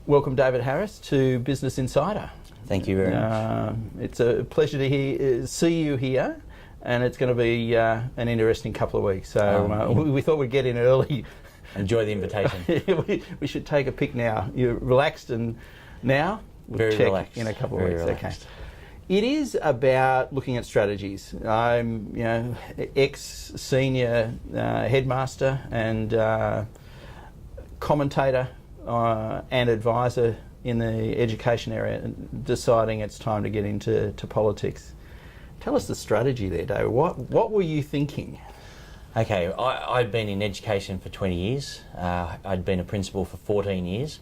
Welcome, David Harris, to Business Insider. Thank you very much. It's a pleasure to see you here, and it's going to be an interesting couple of weeks. So we thought we'd get in early. Enjoy the invitation. we should take a pic now. You're relaxed, and now we'll very check relaxed. In a couple very of weeks. Relaxed. Okay. It is about looking at strategies. I'm, ex-senior headmaster and commentator and advisor in the education area, and deciding it's time to get into politics. Tell us the strategy there, David. What were you thinking? Okay, I've been in education for 20 years. I'd been a principal for 14 years.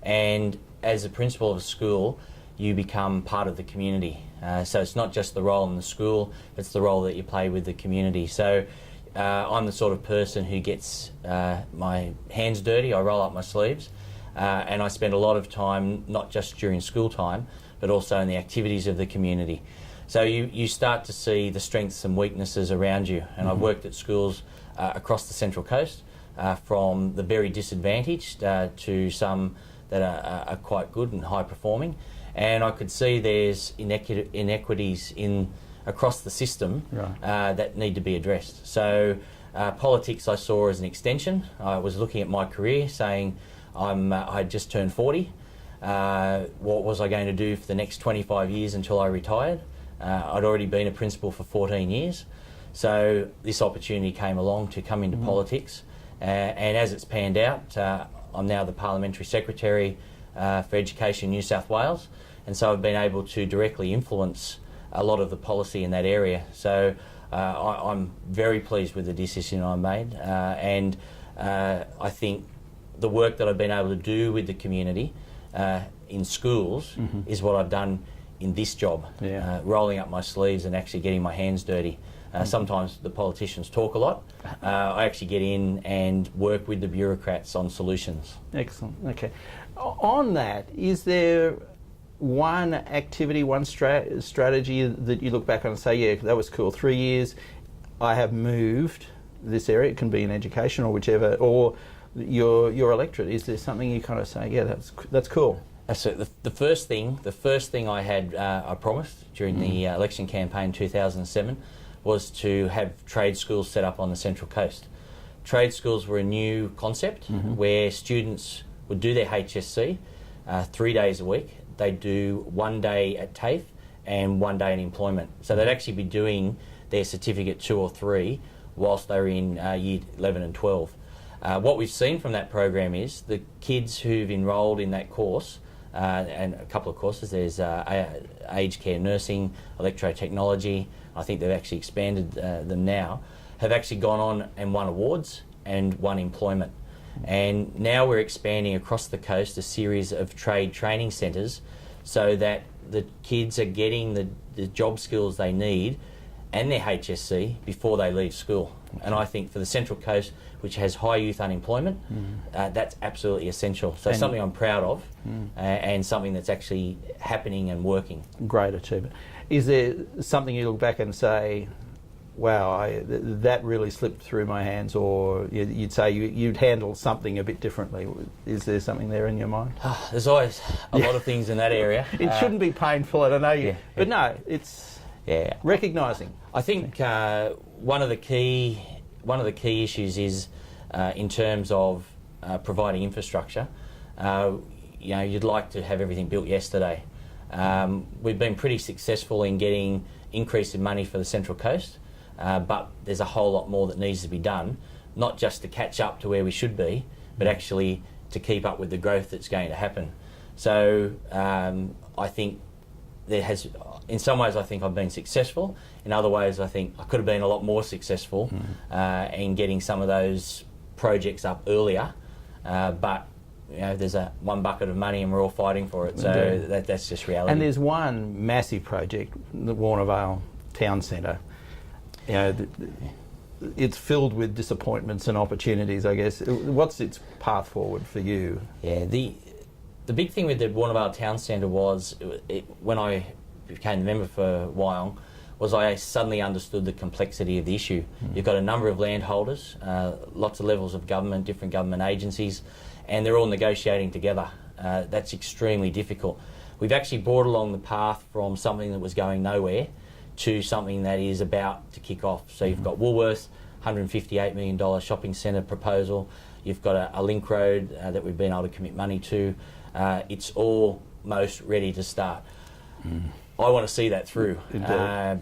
And as a principal of a school, you become part of the community. So it's not just the role in the school, it's the role that you play with the community. So I'm the sort of person who gets my hands dirty, I roll up my sleeves, and I spend a lot of time, not just during school time, but also in the activities of the community. So you start to see the strengths and weaknesses around you. And I've worked at schools across the Central Coast, from the very disadvantaged to some that are quite good and high performing. And I could see there's inequities across the system that need to be addressed. So politics I saw as an extension. I was looking at my career saying I'd just turned 40. What was I going to do for the next 25 years until I retired? I'd already been a principal for 14 years. So this opportunity came along to come into politics. And as it's panned out, I'm now the Parliamentary Secretary for Education New South Wales. And so I've been able to directly influence a lot of the policy in that area. So I'm very pleased with the decision I made. And I think the work that I've been able to do with the community in schools is what I've done in this job, rolling up my sleeves and actually getting my hands dirty. Sometimes the politicians talk a lot. I actually get in and work with the bureaucrats on solutions. Excellent. Okay. On that, is there one activity, one strategy that you look back on and say, yeah, that was cool, 3 years, I have moved this area, it can be in education or whichever, or your electorate, is there something you kind of say, yeah, that's cool? So the first thing I had, I promised during the election campaign in 2007 was to have trade schools set up on the Central Coast. Trade schools were a new concept where students would do their HSC 3 days a week. They'd do 1 day at TAFE and 1 day in employment. So they'd actually be doing their certificate 2 or 3 whilst they were in year 11 and 12. What we've seen from that program is the kids who've enrolled in that course, and a couple of courses, there's aged care nursing, electrotechnology, I think they've actually expanded them now, have actually gone on and won awards and won employment. And now we're expanding across the coast a series of trade training centres so that the kids are getting the job skills they need and their HSC before they leave school. And I think for the Central Coast, which has high youth unemployment, that's absolutely essential. So something I'm proud of and something that's actually happening and working. Great achievement. Is there something you look back and say, wow, that really slipped through my hands, or you'd say you'd handle something a bit differently? Is there something there in your mind? There's always a lot of things in that area. It shouldn't be painful, I don't know, but no, it's recognising. I think one of the key issues is in terms of providing infrastructure. You'd like to have everything built yesterday. We've been pretty successful in getting increase in money for the Central Coast, but there's a whole lot more that needs to be done, not just to catch up to where we should be, but actually to keep up with the growth that's going to happen. So I think in some ways I think I've been successful. In other ways I think I could have been a lot more successful in getting some of those projects up earlier, but there's one bucket of money and we're all fighting for it, so that's just reality. And there's one massive project, the Warnervale Town Centre. It's filled with disappointments and opportunities, I guess. What's its path forward for you? Yeah, the big thing with the Warnervale Town Centre was, when I became the member for Wyong, was I suddenly understood the complexity of the issue. You've got a number of landholders, lots of levels of government, different government agencies, and they're all negotiating together. That's extremely difficult. We've actually brought along the path from something that was going nowhere to something that is about to kick off. So you've got Woolworths, $158 million shopping centre proposal. You've got a link road that we've been able to commit money to. It's almost ready to start. I want to see that through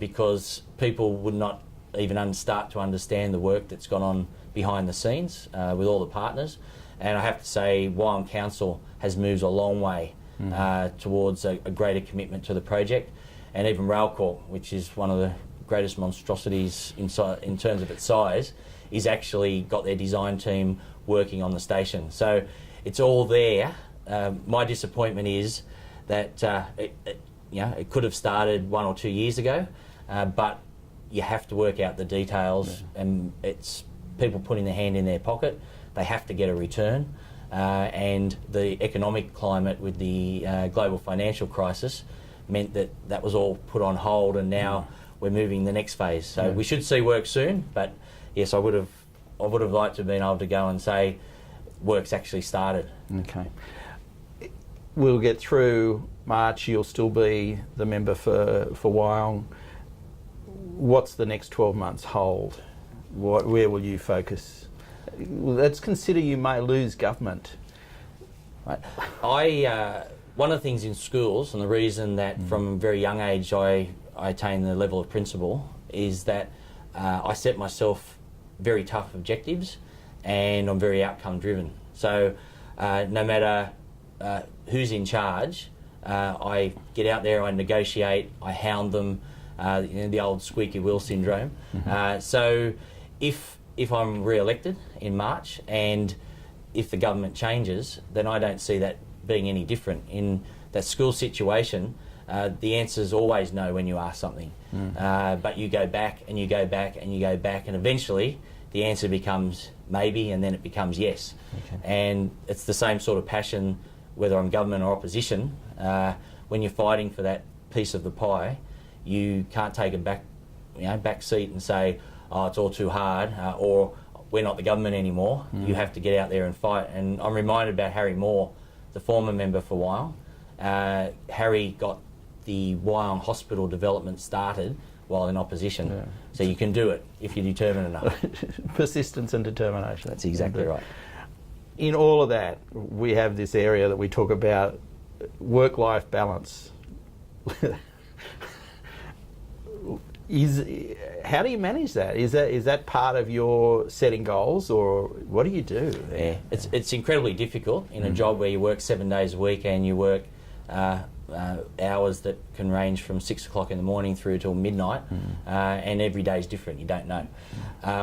because people would not even start to understand the work that's gone on behind the scenes with all the partners. And I have to say, Wyong Council has moved a long way towards a greater commitment to the project. And even Railcorp, which is one of the greatest monstrosities in terms of its size, is actually got their design team working on the station. So it's all there. My disappointment is that it could have started 1 or 2 years ago, but you have to work out the details, and it's people putting their hand in their pocket. They have to get a return, and the economic climate with the global financial crisis meant that was all put on hold, and now we're moving the next phase. So we should see work soon, but yes, I would have liked to have been able to go and say work's actually started. Okay. We'll get through March. You'll still be the member for Wyong. What's the next 12 months hold? Where will you focus? Let's consider you may lose government. Right. One of the things in schools, and the reason that from a very young age I attained the level of principal, is that I set myself very tough objectives, and I'm very outcome driven. So no matter who's in charge, I get out there, I negotiate, I hound them, the old squeaky wheel syndrome. So if I'm re-elected in March, and if the government changes, then I don't see that being any different. In that school situation, the answer is always no when you ask something. But you go back and you go back and you go back, and eventually the answer becomes maybe, and then it becomes yes. And it's the same sort of passion whether I'm government or opposition. When you're fighting for that piece of the pie, you can't take a back seat and say, oh, it's all too hard, or we're not the government anymore. You have to get out there and fight. And I'm reminded about Harry Moore, the former member for Wyong. Harry got the Wyong hospital development started while in opposition. So you can do it if you're determined enough. Persistence and determination. That's exactly right. In all of that, we have this area that we talk about, work-life balance. How do you manage that? Is that part of your setting goals, or what do you do? Yeah, it's incredibly difficult in a job where you work 7 days a week, and you work hours that can range from 6 o'clock in the morning through till midnight, and every day is different. You don't know.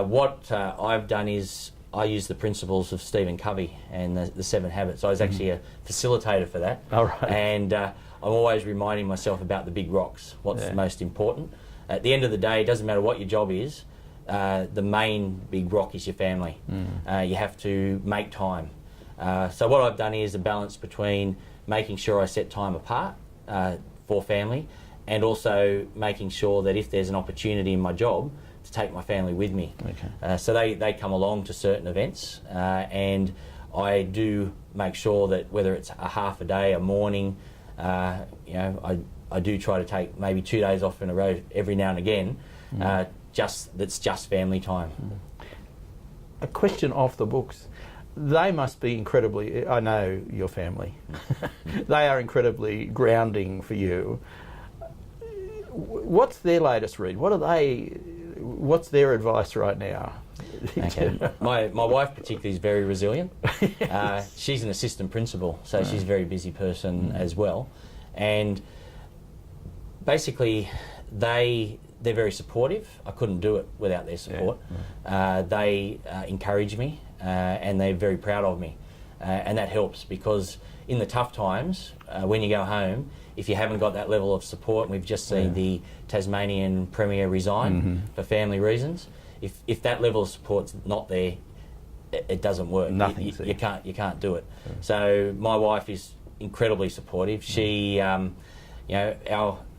What I've done is I use the principles of Stephen Covey and the 7 Habits. I was actually a facilitator for that. All right. And I'm always reminding myself about the big rocks, what's the most important. At the end of the day, it doesn't matter what your job is, the main big rock is your family. You have to make time. So what I've done is a balance between making sure I set time apart for family, and also making sure that if there's an opportunity in my job, to take my family with me. So they come along to certain events, and I do make sure that whether it's a half a day, a morning, I do try to take maybe 2 days off in a row every now and again, that's just family time. A question off the books. They must be incredibly, I know your family, they are incredibly grounding for you. What's their latest read? What's their advice right now? My wife particularly is very resilient. She's an assistant principal, so she's a very busy person as well. And basically, they're very supportive. I couldn't do it without their support. They encourage me, and they're very proud of me. And that helps, because in the tough times, when you go home, if you haven't got that level of support, and we've just seen the Tasmanian Premier resign for family reasons, if that level of support's not there, it doesn't work. You can't do it. So my wife is incredibly supportive. She, our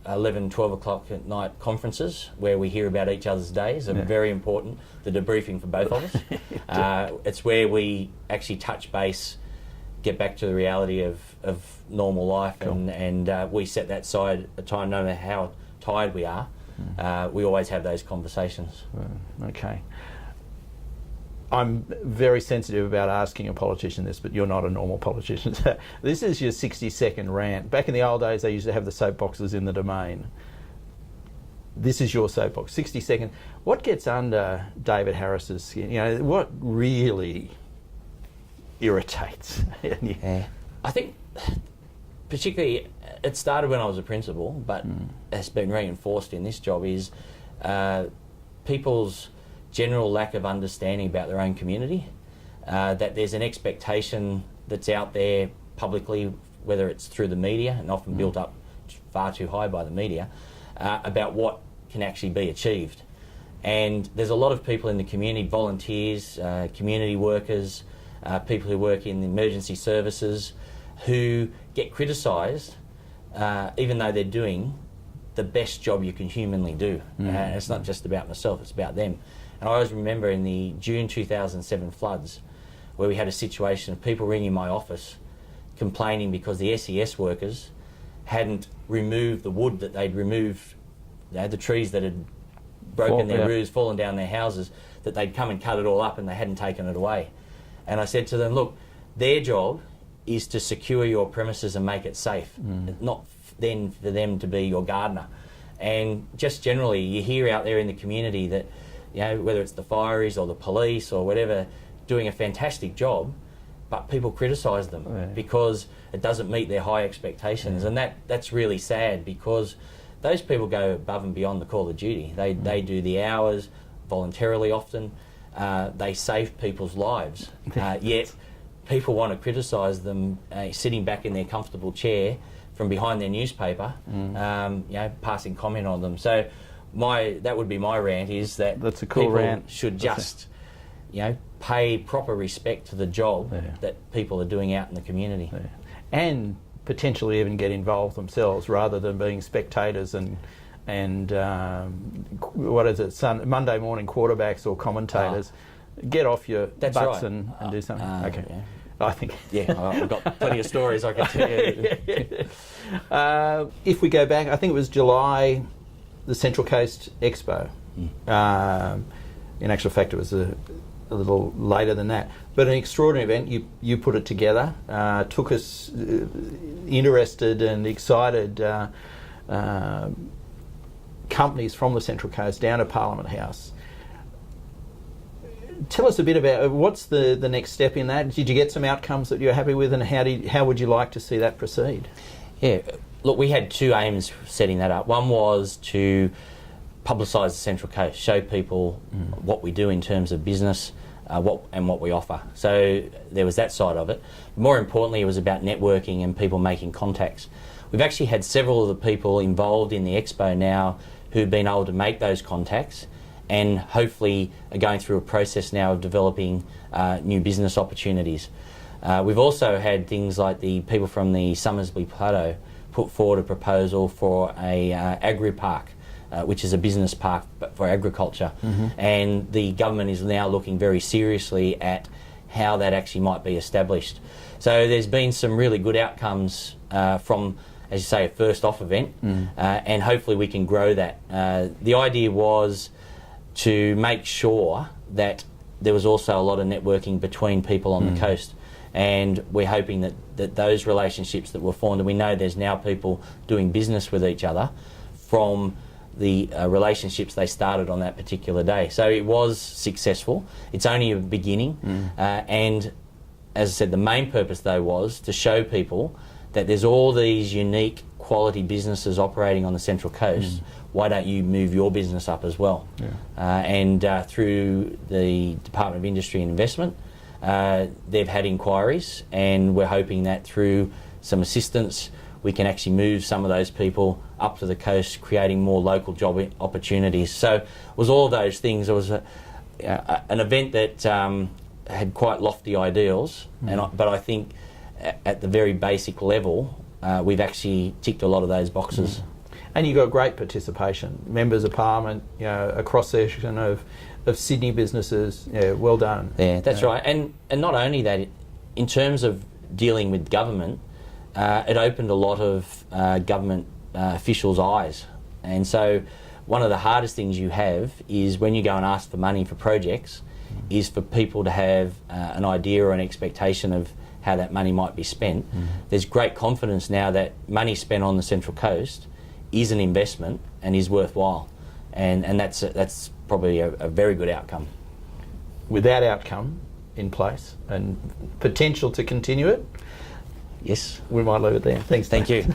11, 12 o'clock at night conferences where we hear about each other's days are very important, the debriefing for both of us. It's where we actually touch base, get back to the reality of normal life. Cool. And we set that aside a time, no matter how tired we are, we always have those conversations. Okay. I'm very sensitive about asking a politician this, but you're not a normal politician. This is your 60-second rant. Back in the old days, they used to have the soapboxes in the Domain. This is your soapbox, 60 seconds. What gets under David Harris's skin? You know, what really irritates? Yeah. I think, particularly, it started when I was a principal, but it's been reinforced in this job, is people's general lack of understanding about their own community, that there's an expectation that's out there publicly, whether it's through the media, and often built up far too high by the media, about what can actually be achieved. And there's a lot of people in the community, volunteers, community workers, people who work in the emergency services, who get criticised even though they're doing the best job you can humanly do. It's not just about myself, it's about them. And I always remember in the June 2007 floods, where we had a situation of people ringing my office complaining because the SES workers hadn't removed the wood that they'd removed, the trees that had broken their roofs, fallen down their houses, that they'd come and cut it all up and they hadn't taken it away. And I said to them, look, their job is to secure your premises and make it safe, not then for them to be your gardener. And just generally, you hear out there in the community that, you know, whether it's the fireys or the police or whatever, doing a fantastic job, but people criticise them because it doesn't meet their high expectations. And that's really sad, because those people go above and beyond the call of duty. They do the hours voluntarily often. They save people's lives. Yet people want to criticise them sitting back in their comfortable chair from behind their newspaper, you know, passing comment on them. So that would be my rant, is that that's a cool people rant. should just, you know, pay proper respect to the job that people are doing out in the community. And potentially even get involved themselves rather than being spectators and what is it, Monday morning quarterbacks or commentators. Get off your butts and do something. Okay. Yeah. I think. I've got plenty of stories I can tell you. If we go back, I think it was July, the Central Coast Expo. In actual fact, it was a little later than that. But an extraordinary event. You put it together, took us interested and excited companies from the Central Coast down to Parliament House. Tell us a bit about what's the next step in that. Did you get some outcomes that you're happy with, and how would you like to see that proceed? Yeah, look, we had two aims setting that up. One was to publicise the Central Coast, show people what we do in terms of business, what we offer. So there was that side of it. More importantly, it was about networking and people making contacts. We've actually had several of the people involved in the expo now who've been able to make those contacts, and hopefully are going through a process now of developing new business opportunities. We've also had things like the people from the Summersby Plateau put forward a proposal for a agri-park, which is a business park for agriculture. And the government is now looking very seriously at how that actually might be established. So there's been some really good outcomes from, as you say, a first off event, and hopefully we can grow that. The idea was to make sure that there was also a lot of networking between people on the coast, and we're hoping that those relationships that were formed, and we know there's now people doing business with each other from the relationships they started on that particular day. So it was successful. It's only a beginning, and as I said, the main purpose though was to show people that there's all these unique quality businesses operating on the Central Coast. Why don't you move your business up as well? And through the Department of Industry and Investment, they've had inquiries, and we're hoping that through some assistance we can actually move some of those people up to the coast, creating more local job opportunities. So it was all those things. It was an event that had quite lofty ideals, but I think at the very basic level we've actually ticked a lot of those boxes. And you got great participation, members of Parliament, you know, a cross section of Sydney businesses. Yeah, well done. Yeah, that's right. And not only that, in terms of dealing with government, it opened a lot of government officials' eyes. And so one of the hardest things you have is when you go and ask for money for projects, is for people to have an idea or an expectation of how that money might be spent. There's great confidence now that money spent on the Central Coast is an investment and is worthwhile. And that's probably a very good outcome. With that outcome in place and potential to continue it, yes, we might leave it there. Thanks. Thank you.